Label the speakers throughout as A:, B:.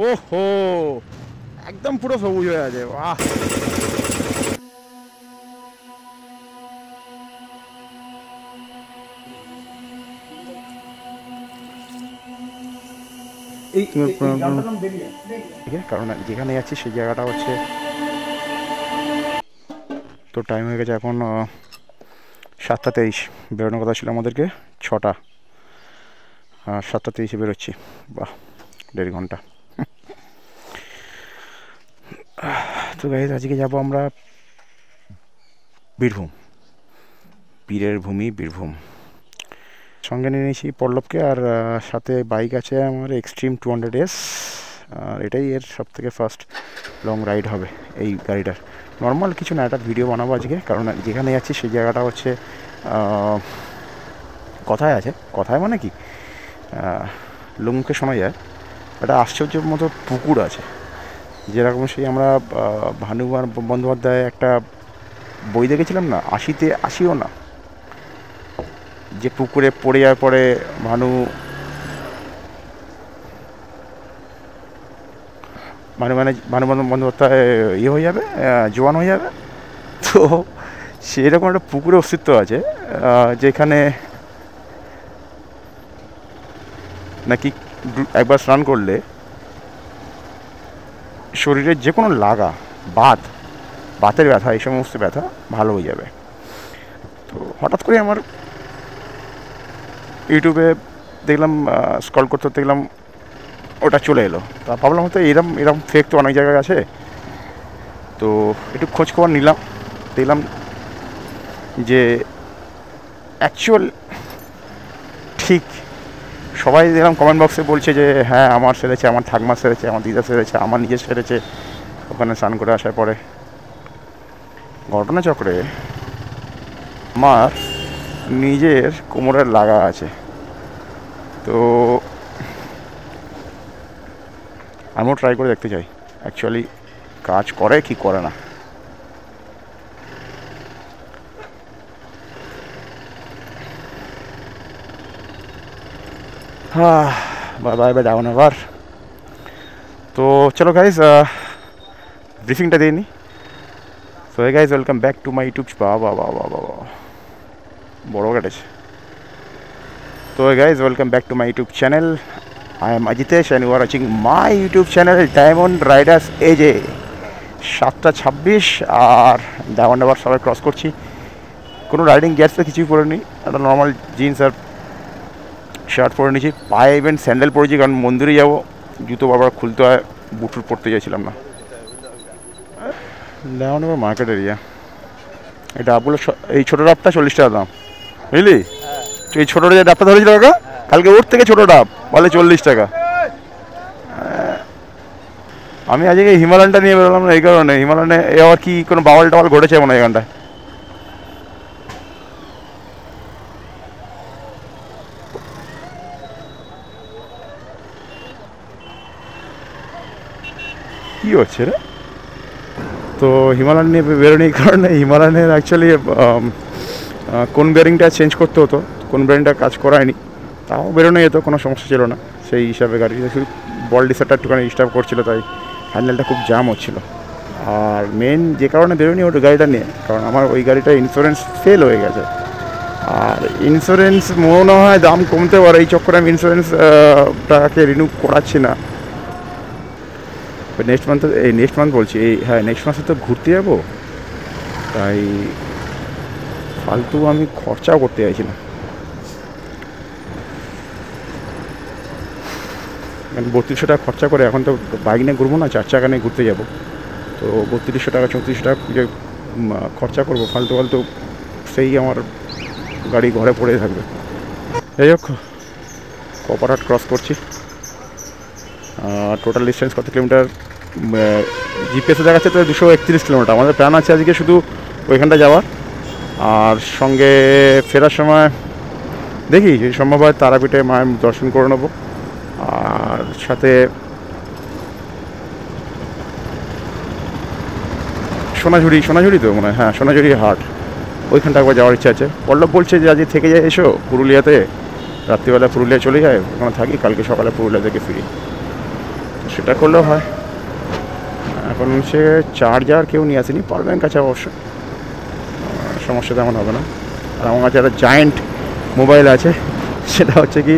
A: ওহো, একদম পুরো সবুজ হয়ে আছে। বাহ, কারণ যেখানে যাচ্ছি সেই জায়গাটা হচ্ছে, তো টাইম হয়ে গেছে এখন 7:23। বেরোনোর কথা ছিল আমাদেরকে 6টা, 7:23 বেরোচ্ছি। বাহ, 1.5 ঘন্টা। তো গাইজ আজকে যাবো আমরা বীরভূম, বীরের ভূমি বীরভূম। সঙ্গে নিয়ে নিয়েছি পল্লবকে, আর সাথে বাইক আছে আমার এক্সট্রিম 200S। আর এটাই এর সবথেকে ফার্স্ট লং রাইড হবে এই গাড়িটার। নর্মাল কিছু না, একটা ভিডিও বানাবো আজকে, কারণ যেখানে যাচ্ছি সেই জায়গাটা হচ্ছে কথায় আছে, কথায় মানে কি লোকমুখে শোনা যায় একটা আশ্চর্যের মতো পুকুর আছে, যেরকম সেই আমরা ভানু বন্দ্যোপাধ্যায় একটা বই দেখেছিলাম না, 80ও না, যে পুকুরে পড়ে যাওয়ার পরে ভানু বন্দ্যোপাধ্যায় ইয়ে হয়ে যাবে, জোয়ান হয়ে যাবে। তো সেরকম একটা পুকুরের অস্তিত্ব আছে, যেখানে নাকি একবার স্নান করলে শরীরের যে কোনো লাগা, বাতের ব্যথা, এই সমস্ত ব্যথা ভালো হয়ে যাবে। তো হঠাৎ করে আমার ইউটিউবে দেখলাম, স্ক্রল করতে দেখলাম ওটা চলে এলো। তা ভাবলাম হয়তো এরম ফেক তো অনেক জায়গায় আছে, তো একটু খোঁজ খবর নিলাম, দেখলাম যে অ্যাকচুয়াল ঠিক সবাই দেখলাম কমেন্ট বক্সে বলছে যে হ্যাঁ আমার সেরেছে, আমার ঠাকমা সেরেছে, আমার দিদা সেরেছে, আমার নিজের সেরেছে ওখানে স্নান করে আসার পরে। ঘটনাচক্রে আমার নিজের কোমরের লাগা আছে, তো আমিও ট্রাই করে দেখতে চাই অ্যাকচুয়ালি কাজ করে কি করে না। বাই বাই বাই ডাউন আবার। তো চলো গাইজ ব্রিফিংটা দিয়ে নি। So hey guys, welcome back to my YouTube. বাবা বাবা বাবা বড় কেটেছে। তো hey guys, welcome back to my YouTube channel. I am Ajitesh and you are watching my YouTube channel Diamond Riders AJ। 7:26 R diamond আবার সবাই cross করছি। কোনো রাইডিং গিয়ার্স তো কিছুই পরে নিই, একটা নর্মাল জিন্স আর শার্ট পরে নিয়েছি, পায়ে ইভেন স্যান্ডেল পরেছি, কারণ মন্দিরে যাবো, জুতো বারবার খুলতে হয়, বুট ফুট পরতে চাইছিলাম না। ডায়মন্ড আবার মার্কেট এরিয়া। এই ডাবগুলো, এই ছোটো ডাবটা 40 টাকা দাম, বুঝলি? এই ছোটোটা যে ডাবটা ধরেছিল কাকা কালকে, ওর থেকে ছোটো ডাব বলে 40 টাকা। আমি আজকে হিমালয়ানটা নিয়ে বেরোলাম না এই কারণে, হিমালয়ানে এ আবার কি কোনো বাওয়াল টাওয়াল ঘটেছে মনে হয় এখানটায়। কী হচ্ছে রে? তো হিমালয়ান নিয়ে বেরোনি এই কারণে, হিমালয়ানের অ্যাকচুয়ালি কোন বেয়ারিংটা চেঞ্জ করতে হতো, কোন বেয়ারিংটা কাজ করায়নি, তাও বেরোনো যেত, কোনো সমস্যা ছিল না সেই হিসাবে। গাড়ি শুধু বল ডিসারটা একটুখানি ডিস্টার্ব করছিলো, তাই হ্যান্ডেলটা খুব জাম হচ্ছিলো। আর মেন যে কারণে বেরোনি ওটা গাড়িটা নিয়ে, কারণ আমার ওই গাড়িটা ইন্স্যুরেন্স ফেল হয়ে গেছে, আর ইন্স্যুরেন্স মনে হয় দাম কমতে পারে, এই চক্করে আমি ইন্স্যুরেন্সটাকে রিনিউ করাচ্ছি না। নেক্সট মান্থ বলছি, নেক্সট মাসে তো ঘুরতে যাবো, তাই ফালতু আমি খরচাও করতে চাইছি না। 3200 টাকা খরচা করে এখন তো বাইক নিয়ে ঘুরবো না, 4 চাকা নিয়ে ঘুরতে যাবো, তো 3200 টাকা 3400 টাকা খুঁজে খরচা করবো ফালতু, সেই আমার গাড়ি ঘরে পড়ে থাকবে। যাই হোক, কপারহাট ক্রস করছি। টোটাল ডিস্টেন্স কত কিলোমিটার জিপিএসে দেখাচ্ছে, তো 231 কিলোমিটার। আমাদের প্ল্যান আছে আজকে শুধু ওইখানটা যাওয়ার, আর সঙ্গে ফেরার সময় দেখি যদি সম্ভব হয় তারাপীঠে মায়ের দর্শন করে নেবো, আর সাথে সোনাঝুরি তো মনে হয়, হ্যাঁ সোনাঝুরি হাট, ওইখানটা একবার যাওয়ার ইচ্ছা আছে। পল্লব বলছে যে আজকে থেকে যায় এসো পুরুলিয়াতে, রাত্রিবেলা পুরুলিয়া চলে যায়, ওখানে থাকি, কালকে সকালে পুরুলিয়া থেকে ফিরি। তো সেটা করলেও হয়। এখন হচ্ছে চার্জার কেউ নিয়ে আসেনি, পাওয়ার ব্যাঙ্ক আছে অবশ্য, সমস্যা তেমন হবে না। আর আমার কাছে একটা জায়েন্ট মোবাইল আছে, সেটা হচ্ছে কি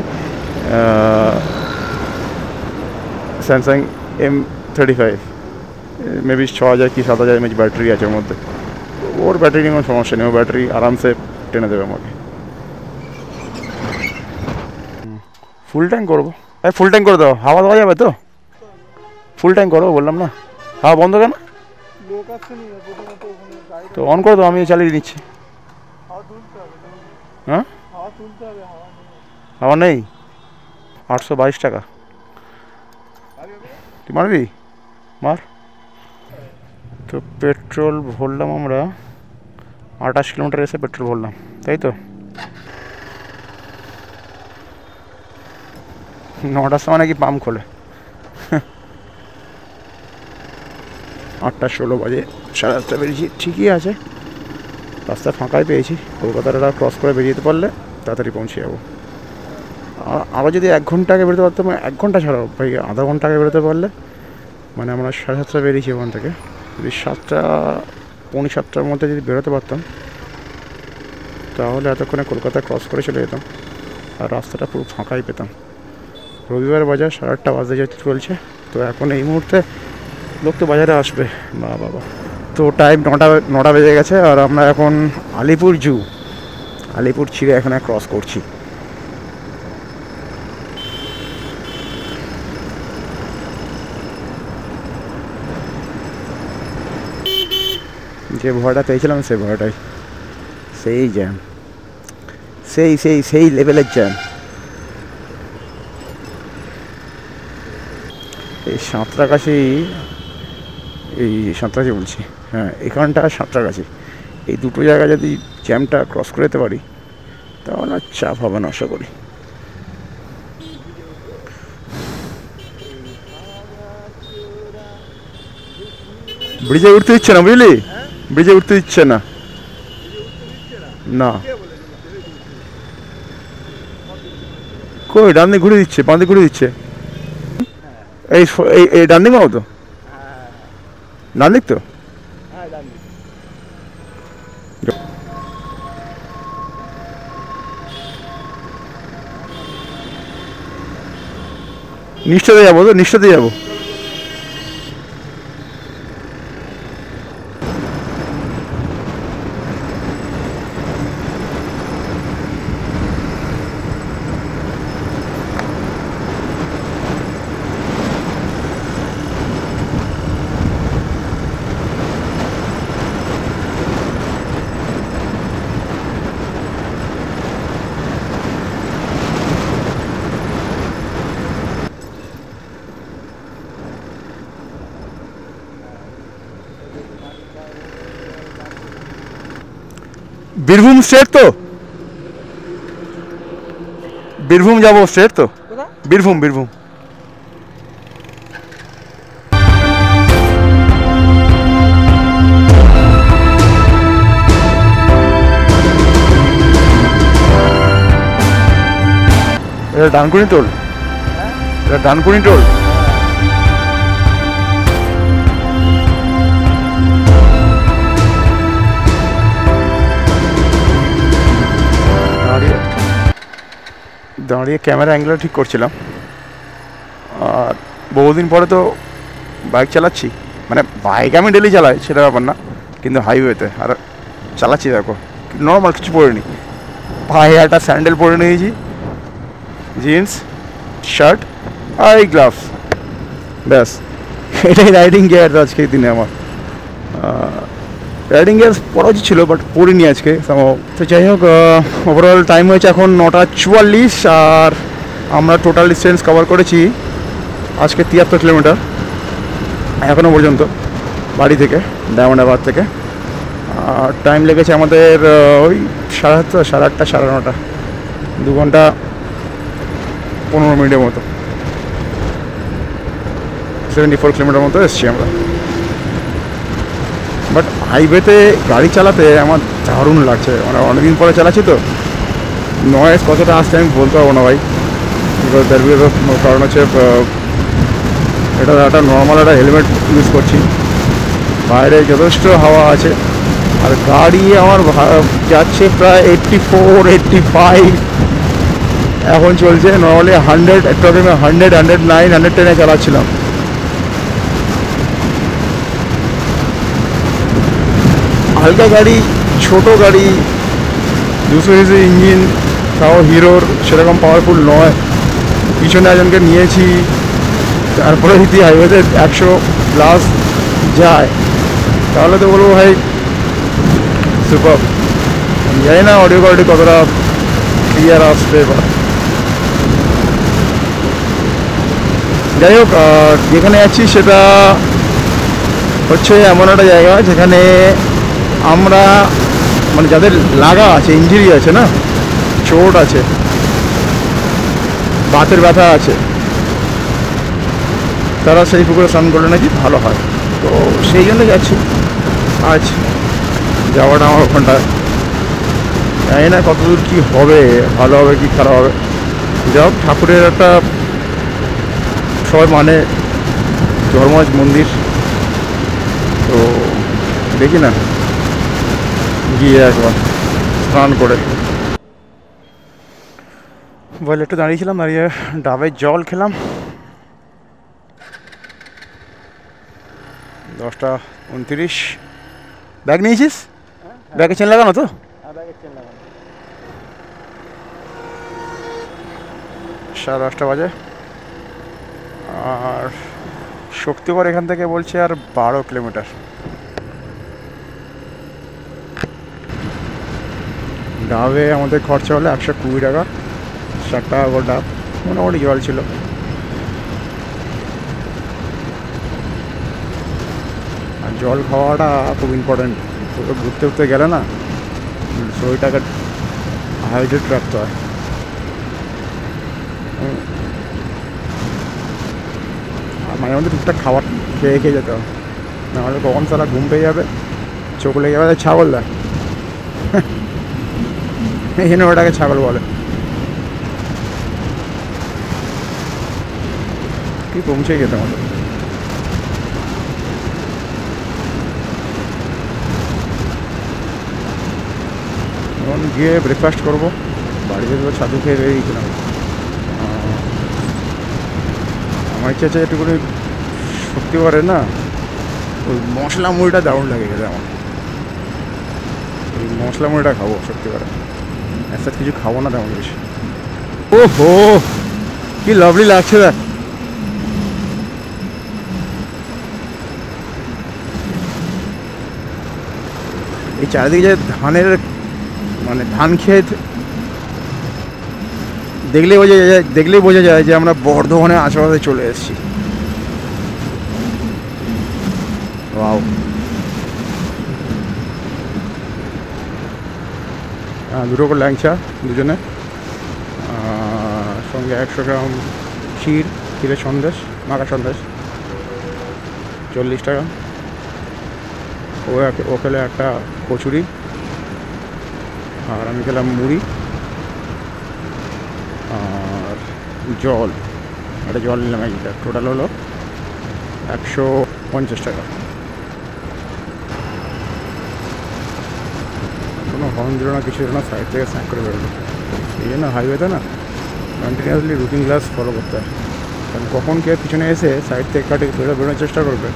A: স্যামসাং M35, মেবি 6000 কি 7000 mAh ব্যাটারি আছে ওর মধ্যে। ওর ব্যাটারি নিয়ে কোনো সমস্যা নেই, ও ব্যাটারি আরামসে টেনে দেবে আমাকে। ফুল ট্যাঙ্ক করবো, ফুল ট্যাঙ্ক করে দাও, হাওয়া দেওয়া যাবে তো? ফুল ট্যাঙ্ক করো বললাম না, হাওয়া বন্ধ কেন? তো অন করে দাও, আমি চালিয়ে নিচ্ছি। হ্যাঁ হাওয়া নেই, 822 টাকা। তুই মারবি মার। তো পেট্রোল ভরলাম আমরা, 28 কিলোমিটার এসে পেট্রোল ভরলাম, তাই তো? 9টার সময় নাকি পাম্প খোলে, 8:16 বাজে, 7:30 বেরিয়েছি, ঠিকই আছে। রাস্তা ফাঁকাই পেয়েছি, কলকাতাটা ক্রস করে বেরিয়ে যেতে পারলে তাড়াতাড়ি পৌঁছে যাবো। আরও যদি 1 ঘন্টা আগে বেরোতে পারতাম, 1 ঘন্টা ছাড়াও ভাই, আধা ঘন্টা আগে বেরোতে পারলে, মানে আমরা 7:30 বেরিয়েছি ওখান থেকে, যদি 7টা পৌনে 7টার মধ্যে যদি বেরোতে পারতাম, তাহলে এতক্ষণে কলকাতা ক্রস করে চলে যেতাম আর রাস্তাটা পুরো ফাঁকাই পেতাম। রবিবার বাজার 8:30 বাজে চলছে, তো এখন এই মুহূর্তে লোক তো বাজারে আসবে, বাবা। তো টাইম 9টা বেজে গেছে, আর আমরা এখন আলিপুর জু, আলিপুর চিড়িয়াখানা ক্রস করছি। যে ভয়টা পেয়েছিলাম সেই ভয়টাই, সেই জ্যাম, সেই লেভেলের জ্যাম। এই সাঁতরাগাছি, বলছি, হ্যাঁ এখানটা সাঁতরাগাছি, এই দুটো জায়গা যদি জ্যামটা ক্রস করে যেতে পারি তাহলে আর চাপ হবে না আশা করি। ব্রিজে উঠতে দিচ্ছে না, বুঝলি, ব্রিজে উঠতে দিচ্ছে না, না কই ডান দিক ঘুরে দিচ্ছে, বাঁ দিক ঘুরে দিচ্ছে, এই ডান দিক মাও তো, ডান দিক তো, নিশ্চয়ই যাবো, তো নিশ্চয়ই যাবো। বীরভূম স্টেট তো, বীরভূম যাবো স্টেট তো, বীরভূম বীরভূম। এটা ডানকুনি টোল, এটা ডানকুনি টোল। দাঁড়িয়ে ক্যামেরা অ্যাঙ্গেল ঠিক করছিলাম, আর বহুদিন পরে তো বাইক চালাচ্ছি, মানে বাইক আমি ডেলি চালাই সেটা ব্যাপার না, কিন্তু হাইওয়েতে আর চালাচ্ছি, দেখো নর্মাল কিছু পরিনি, পায়ে একটা স্যান্ডেল পরে নিয়েছি, জিন্স শার্ট আর এই গ্লাভস, ব্যাস এটাই রাইডিং গিয়ার আজকের দিনে আমার। রাইডিং গিয়ার পরা উচিত ছিল, বাট পরিনি আজকে। তো যাই হোক, ওভারঅল টাইম হয়েছে এখন 9:44, আর আমরা টোটাল ডিস্টেন্স কভার করেছি আজকে 73 কিলোমিটার এখনও পর্যন্ত, বাড়ি থেকে, ডায়মন্ডাবাদ থেকে। আর টাইম লেগেছে আমাদের ওই 7:30, 8:30, 9:30, 2 ঘন্টা 15 মিনিটের মতো, 74 কিলোমিটার মতো এসছি আমরা। বাট হাইওয়েতে গাড়ি চালাতে আমার দারুণ লাগছে, মানে অনেকদিন পরে চালাচ্ছি তো, নয়েজ কতটা আসছে আমি বলতে পারবো না ভাই, কারণ হচ্ছে এটা একটা নর্মাল একটা হেলমেট ইউজ করছি। বাইরে যথেষ্ট হাওয়া আছে, আর গাড়ি আমার যাচ্ছে প্রায় 84 85 এখন চলছে। নর্মালি 100, একটু আগে আমি 100 109 110-এ চালাচ্ছিলাম। হালকা গাড়ি, ছোট গাড়ি, 200 সিসি ইঞ্জিন, তাও হিরোর সেরকম পাওয়ারফুল নয়। পিছনে একজনকে নিয়েছি, তারপরে যদি হাইওয়েতে 100+ যায় তাহলে তো বলবো ভাই সুপার। জানি না অডিও কোয়ালিটি কতটা ক্লিয়ার আসবে বা যাই হোক। যেখানে আছি সেটা হচ্ছে এমন একটা জায়গা যেখানে আমরা মানে যাদের লাগা আছে, ইঞ্জুরি আছে, না চোট আছে, বাতের ব্যথা আছে, তারা সেই পুকুরে স্নান করলে নাকি ভালো হয়। তো সেই জন্য যাচ্ছি আজ। যাওয়াটা আমার ওখানটায় জানি না কতদূর কী হবে, ভালো হবে কি খারাপ হবে। যাই হোক, ঠাকুরের একটা সবাই মানে ধর্মজ মন্দির, তো দেখি না গিয়ে একবার স্নান করে। বলে একটু দাঁড়িয়েছিলাম, দাঁড়িয়ে ডাবের জল খেলাম। 10:29। ব্যাগ নিয়েছিস? ব্যাগে চেন লাগানো তো? সাড়ে 10টা বাজে। আর শক্তিগড় এখান থেকে বলছে আর 12 কিলোমিটার। ডাবে আমাদের খরচা হলো 120 টাকা, 60 টাকা করে ডাব। মোটামুটি জল ছিল। আর জল খাওয়াটা খুব ইম্পর্টেন্ট। ঘুরতে ঘুরতে গেলে না শরীরটাকে হাইড্রেট রাখতে হয়। আর মাঝে মধ্যে টুকটাক খাবার খেয়ে খেয়ে যেতে হবে, নাহলে কখন সারা ঘুম পেয়ে যাবে, চোখ লেগে যাবে ছাগল দেয়। এই জন্য ওটাকে ছাগল বলে। কি পৌঁছে গেছে আমাদের। এখন গিয়ে ব্রেকফাস্ট করবো। বাড়িতে তো ছাতু খেয়ে বেরিয়েছিলাম। আমার ইচ্ছা আছে একটুখানি শক্তিগড়ে না ওই মশলা মুড়িটা দারুণ লাগে গেছে আমার। ওই মশলা মুড়িটা খাবো শক্তিগড়ে, একসাথে কিছু খাবো না তেমন বেশি। ও হো, কি লাভলি লাগছে দেখ। এই চারিদিকে যে ধানের মানে ধান ক্ষেত, দেখলেই বোঝা যায় যে আমরা বর্ধমানের আশেপাশে চলে এসেছি। ওয়াও। দুটো করে ল্যাংচা দুজনে, সঙ্গে 100 গ্রাম ক্ষীরের সন্দেশ, মাখা সন্দেশ 40 টাকা। ও খেলে একটা কচুরি, আর আমি খেলাম মুড়ি আর জল। একটা জল নিলাম 1 লিটার। টোটাল হলো 150 টাকা। কোনো হর্ন দিল না, কিছু দিল না, সাইড থেকে স্ন্যাক করে বেরোলো। এই জন্য হাইওয়েতে না কন্টিনিউয়াসলি রুটিন গ্লাস ফলো করতে হয়। কারণ কখন কে পিছনে এসে সাইড থেকে কাটে বেরোনোর চেষ্টা করবে,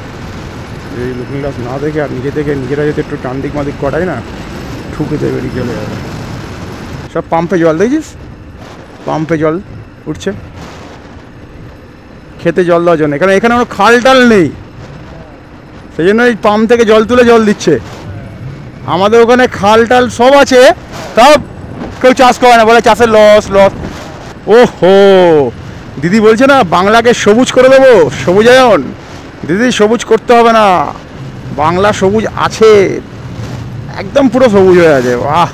A: এই লুকিং গ্লাস না দেখে আর নিজেরা যদি একটু টান দিক মাদিক কটাই না, ঠুকে দেবে, বেরিয়ে চলে যাবে। সব পাম্পে জল দেখছিস, পাম্পে জল উঠছে খেতে জল দেওয়ার জন্য। এখানে কোনো খাল টাল নেই, সেই জন্য এই পাম্প থেকে জল তুলে জল দিচ্ছে। আমাদের ওখানে খাল টাল সব আছে, তাও কেউ চাষ করে না, বলে চাষের লস। ও হো, দিদি বলছে না বাংলাকে সবুজ করে দেবো, সবুজায়ন। দিদি সবুজ করতে হবে না, বাংলা সবুজ আছে, একদম পুরো সবুজ হয়ে আছে। বাহ।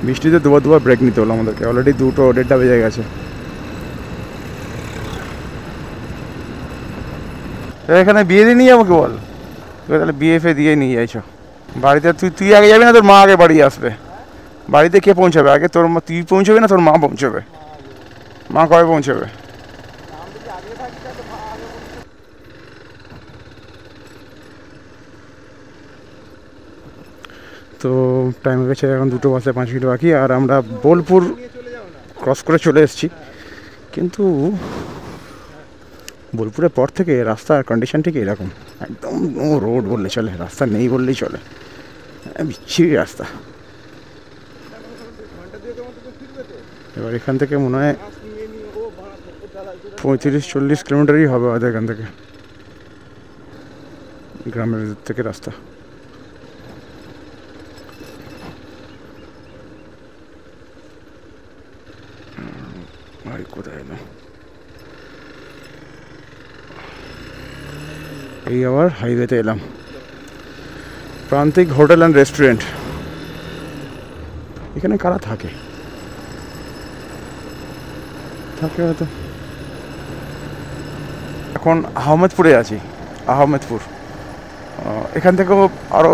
A: বৃষ্টিতে দুবার দুবার ব্রেক নিতে হলো আমাদেরকে, অলরেডি 2:30 বেজে গেছে। এখানে বিয়ে দিয়ে নিয়ে যাবো কি বল, তাহলে বিয়ে ফে দিয়ে নিয়ে যাইছ বাড়িতে। তুই আগে যাবি না তোর মা আগে বাড়ি আসবে? বাড়িতে কে পৌঁছাবে আগে, তোর মা? তুই পৌঁছবি না তোর মা পৌঁছবে? মা কবে পৌঁছবে? তো টাইম গেছে এখন 2টো বাজতে 5 মিনিট বাকি, আর আমরা বোলপুর ক্রস করে চলে এসেছি। কিন্তু বোলপুরের পর থেকে রাস্তার কন্ডিশন ঠিক এরকম, একদম নো রোড বললে চলে, রাস্তা নেই বললেই চলে, বিচ্ছিরি রাস্তা। এবার এখান থেকে মনে হয় 35-40 কিলোমিটারই হবে হয়তো এখান থেকে, গ্রামের ভিতর থেকে রাস্তা। কোথায় এলাম? এই আবার হাইওয়েতে এলাম, প্রান্তিক হোটেল অ্যান্ড রেস্টুরেন্ট। এখানে কারা থাকে হয়তো। এখন আহমেদপুরে আছি, আহমেদপুর। এখান থেকেও আরও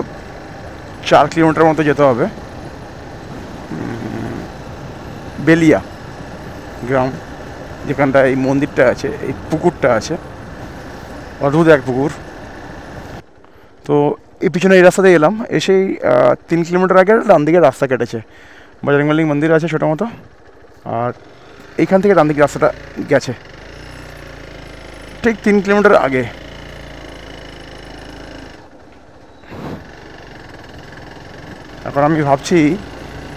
A: 4 কিলোমিটার মতো যেতে হবে। বেলিয়া গ্রাম, যেখানটা এই মন্দিরটা আছে, এই পুকুরটা আছে, অদ্ভুত এক পুকুর। তো এই পিছনে এই রাস্তাতে এলাম, এসেই 3 কিলোমিটার আগে ডান দিকে রাস্তা কেটেছে, বজরংবলী মন্দির আছে ছোটো মতো, আর এইখান থেকে ডান দিকে রাস্তাটা গেছে ঠিক 3 কিলোমিটার আগে। এখন আমি ভাবছি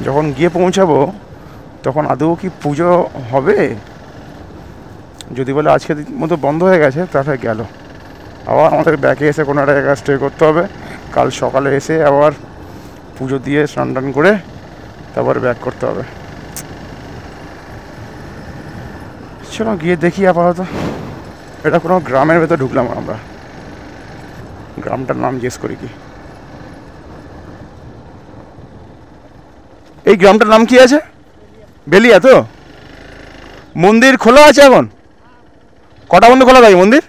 A: যখন গিয়ে পৌঁছাবো তখন আদৌ কি পুজো হবে। যদি বলে আজকের মতো বন্ধ হয়ে গেছে তাহলে গেল, আবার আমাদের ব্যাকে এসে কোনো একটা জায়গায় স্টে করতে হবে। কাল সকালে এসে আবার পুজো দিয়ে স্নান টান করে তারপরে ব্যাক করতে হবে। চলো গিয়ে দেখি আপাতত। এটা কোনো গ্রামের ভেতর ঢুকলাম আমরা, গ্রামটার নাম জিজ্ঞেস করি কি। এই গ্রামটার নাম কি আছে? বেলিয়া তো। মন্দির খোলা আছে এখন? কটা বন্ধ খোলা থাকে মন্দির?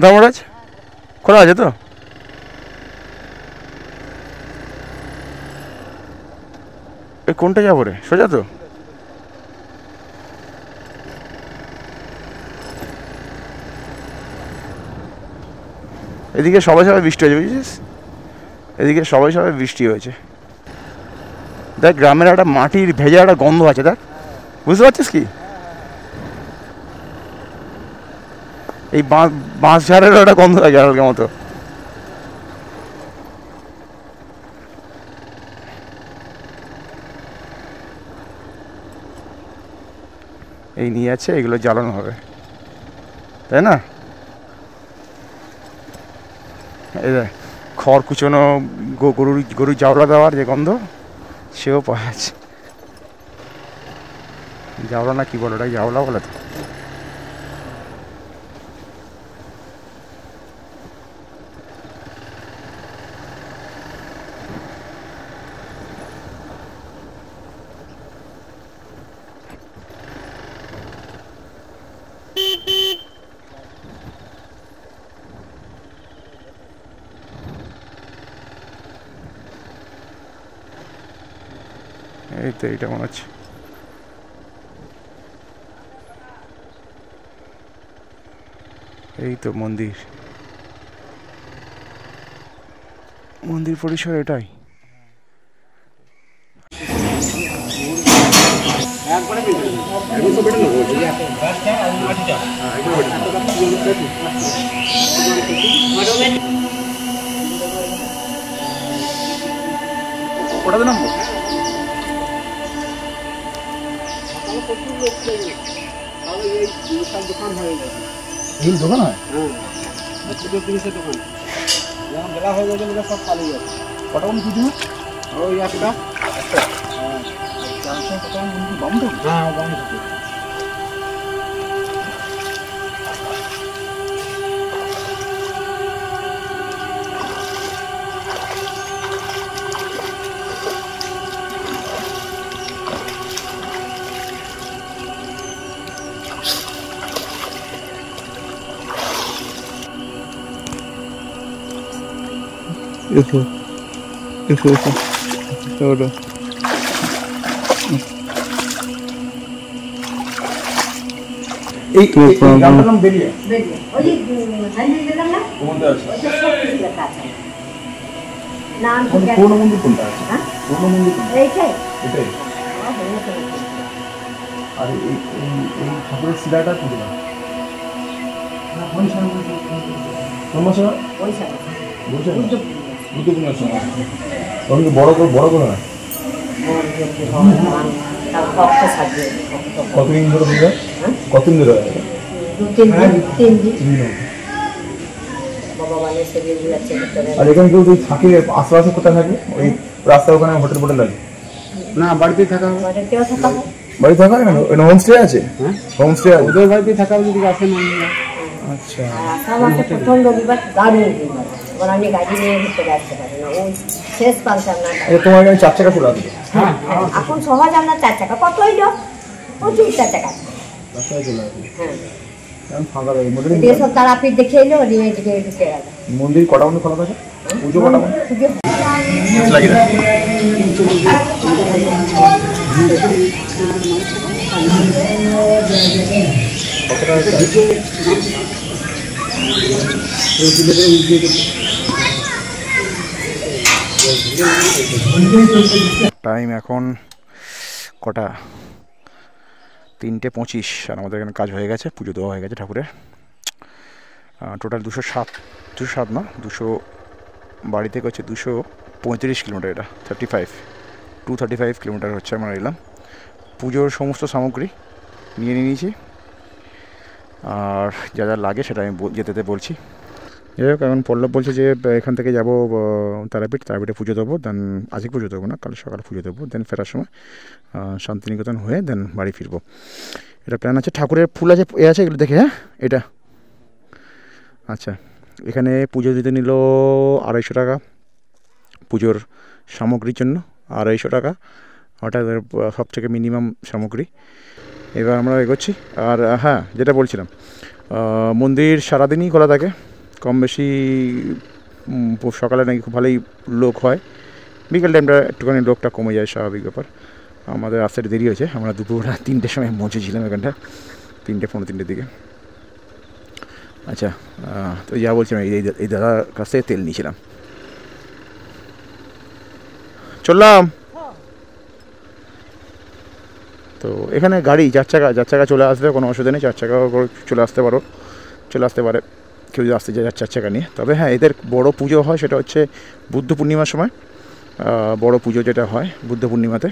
A: ধর্মরাজ খোলা আছে তো? এই কোনটা যাবো রে, সোজা তো? এদিকে সবাই বৃষ্টি হয়েছে বুঝছিস, এদিকে সবাই বৃষ্টি হয়েছে। দেখ গ্রামের একটা মাটির ভেজা একটা গন্ধ আছে, দেখ বুঝতে পারছিস কি? এই বাঁশ ঝাড়েরও একটা গন্ধ থাকে হালকা মতো। এই নিয়ে আছে, এগুলো জ্বালানো হবে তাই না? এই দেখ খড় কুচোনো, গরুর জাওলা দেওয়ার যে গন্ধ সেও পাওয়া যাচ্ছে। জাওলা না কি বলে, ওটা জাওলা বলে তো। এই তো এইটা মনে হচ্ছে। এই তো মন্দির, মন্দির পরিসর এটাই। ওটাতে নামবো। দোকান হয়ে গেছে, এই দোকান হয়, হ্যাঁ জিনিসের দোকান। যখন বেলা হয়ে গেছে সব পালিয়ে যাচ্ছে। কটা কোন কিছু না ওই একটা, হ্যাঁ বাম তো, হ্যাঁ বাম থাকে।
B: এসো এসো এসো ওটা
C: এই গ্রামটার নাম বেরিয়া
D: ওই হাইলি গেলাম না
C: কোনটা আছে
D: ওটা সব কিছু লেখা আছে নাম
C: পুরনো মন্দির কোনটা আছে পুরনো মন্দির কোনটা
D: এইটাই
C: এটাই আর এই ঠাকুরের শিলাটা কি দিলাম কোন সময়
D: ওই সাথে
C: বুঝছেন বুদ্ধপূর্ণ সময় তখন কি বড় করে না
D: তার পক্ষে সাজিয়ে
C: কতদিন ধরে বুঝলেন কতদিন ধরে
D: তিন দিন বাবা বানিয়ে সেগুলো যাচ্ছে
C: আর এখানে কেউ যদি থাকে আশেপাশে কোথায় থাকে ওই রাস্তার ওখানে হোটেল ফোটেল লাগে
B: না বাড়িতেই থাকা
D: বাড়িতেও থাকা হয়
C: বাড়ি থাকা কেন হোমস্টে আছে
B: হ্যাঁ
C: হোমস্টে আছে
B: ওদের বাড়িতেই থাকা যদি আসেন
C: আচ্ছা
D: আর আসাম আছে প্রথম রবিবার গাড়ি রবিবার ওরা আমি গাড়ি নিয়ে ঘুরতে আসতে পারি না ওই শেষ পালছে আপনার
C: তোমার এখানে 4 চাকা চলে আসবে
D: হ্যাঁ এখন সহজ আপনার 4 টাকা কত হইল প্রচুর 4 টাকা
C: রাস্তায় চলে আসবে
D: হ্যাঁ
C: এখন ফাঁকা রয়েছে
D: দিয়ে সব তারাপীঠ দেখে এলো নিয়ে ঢুকে ঢুকে গেল
C: মন্দির কটা বন্ধ খোলা থাকে পুজো কটা বন্ধ
D: পুজো
A: লাগি না টাইম এখন কটা 3:25 আর আমাদের এখানে কাজ হয়ে গেছে পুজো দেওয়া হয়ে গেছে ঠাকুরের টোটাল 207 না 200 বাড়ি থেকে হচ্ছে 235 কিলোমিটার এটা 235 কিলোমিটার হচ্ছে আমরা এলাম পুজোর সমস্ত সামগ্রী নিয়ে নিয়েছি আর যা যা লাগে সেটা আমি যেতে বলছি যাই হোক এখন পল্লব বলছে যে এখান থেকে যাবো তারাপীঠে পুজো দেবো দেন আজকে পুজো দেবো না কাল সকালে পুজো দেবো দেন ফেরার সময় শান্তিনিকেতন হয়ে দেন বাড়ি ফিরবো এটা প্ল্যান আছে ঠাকুরের ফুল আছে আছে এগুলো দেখে হ্যাঁ এটা আচ্ছা এখানে পুজো দিতে নিল 250 টাকা পুজোর সামগ্রীর জন্য 250 টাকা ওটা সব থেকে মিনিমাম সামগ্রী এবার আমরা এগোচ্ছি আর হ্যাঁ যেটা বলছিলাম মন্দির সারাদিনই খোলা থাকে কম বেশি সকালে নাকি খুব ভালোই লোক হয় বিকেল টাইমটা একটুখানি লোকটা কমে যায় স্বাভাবিক ব্যাপার আমাদের আসতে দেরি হয়েছে আমরা দুপুর 3টের সময় পৌঁছেছিলাম এখানটা 3:15 দিকে আচ্ছা তো যা বলছিলাম এই দাদার কাছ থেকে তেল নিয়েছিলাম চললাম তো এখানে গাড়ি 4 চাকা চলে আসবে কোনো অসুবিধা নেই 4 চাকা চলে আসতে পারে কেউ যদি আসতে যায় 4 চাকা নিয়ে তবে হ্যাঁ এদের বড় পুজো হয় সেটা হচ্ছে বুদ্ধ পূর্ণিমার সময় বড় পুজো যেটা হয় বুদ্ধ পূর্ণিমাতে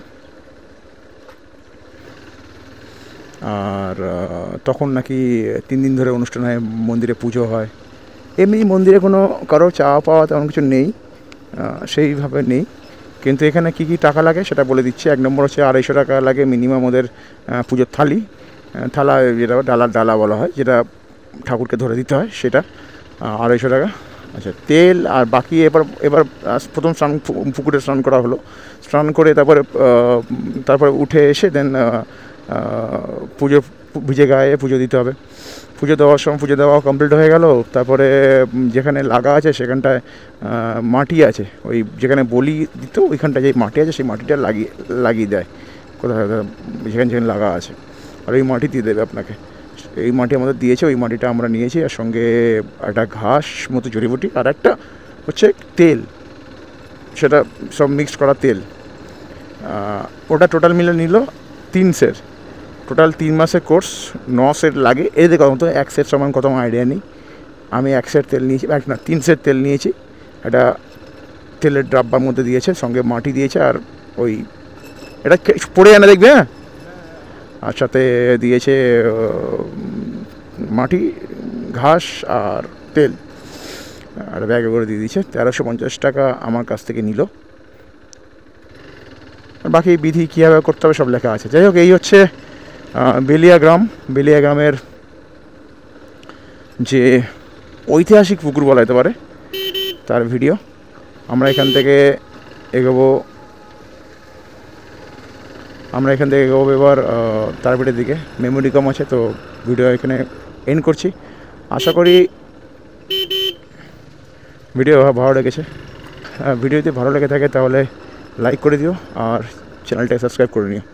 A: আর তখন নাকি 3 দিন ধরে অনুষ্ঠান হয় মন্দিরে পুজো হয় এমনি মন্দিরে কোনো কারো চাওয়া পাওয়া তেমন কিছু নেই সেইভাবে নেই কিন্তু এখানে কী কী টাকা লাগে সেটা বলে দিচ্ছি 1 নম্বর হচ্ছে 250 টাকা লাগে মিনিমাম ওদের পুজোর থালা যেটা ডালা বলা হয় যেটা ঠাকুরকে ধরে দিতে হয় সেটা 250 টাকা আচ্ছা তেল আর বাকি এবার প্রথম পুকুরে স্নান করা হলো স্নান করে তারপরে উঠে এসে দেন পুজো ভিজে গায়ে পুজো দিতে হবে পুজো দেওয়ার সময় পুজো দেওয়া কমপ্লিট হয়ে গেল তারপরে যেখানে লাগা আছে সেখানটায় মাটি আছে ওই যেখানে বলি দিত ওইখানটায় যে মাটি আছে সেই মাটিটা লাগিয়ে দেয় কোথায় যেখানে লাগা আছে আর ওই মাটি দিয়ে দেবে আপনাকে এই মাটি আমাদের দিয়েছে ওই মাটিটা আমরা নিয়েছি আর সঙ্গে একটা ঘাস মতো জড়িবুটি আর একটা হচ্ছে তেল সেটা সব মিক্সড করা তেল ওটা টোটাল মিলে নিল 3 সেট টোটাল 3 মাসের কোর্স 9 সেট লাগে এই দেখো তো 1 সেট সমান কত আমার আইডিয়া নেই আমি 1 সেট তেল নিয়েছি না 3 সেট তেল নিয়েছি এটা তেলের ডাব্বার মধ্যে দিয়েছে সঙ্গে মাটি দিয়েছে আর ওই এটা পড়ে আনা দেখবে হ্যাঁ আর সাথে দিয়েছে মাটি ঘাস আর তেল আর ব্যাগে করে দিয়ে দিয়েছে 1350 টাকা আমার কাছ থেকে নিল আর বাকি বিধি কীভাবে করতে হবে সব লেখা আছে যাই হোক এই হচ্ছে বেলিয়া গ্রামের যে ঐতিহাসিক পুকুর বলা যেতে পারে তার ভিডিও আমরা এখান থেকে এগোবো এবার তারাপীঠের দিকে মেমোরি কম আছে তো ভিডিও এখানে এন্ড করছি আশা করি ভিডিও ভালো লেগেছে ভিডিওতে ভালো লেগে থাকে তাহলে লাইক করে দিও আর চ্যানেলটাকে সাবস্ক্রাইব করে নিও।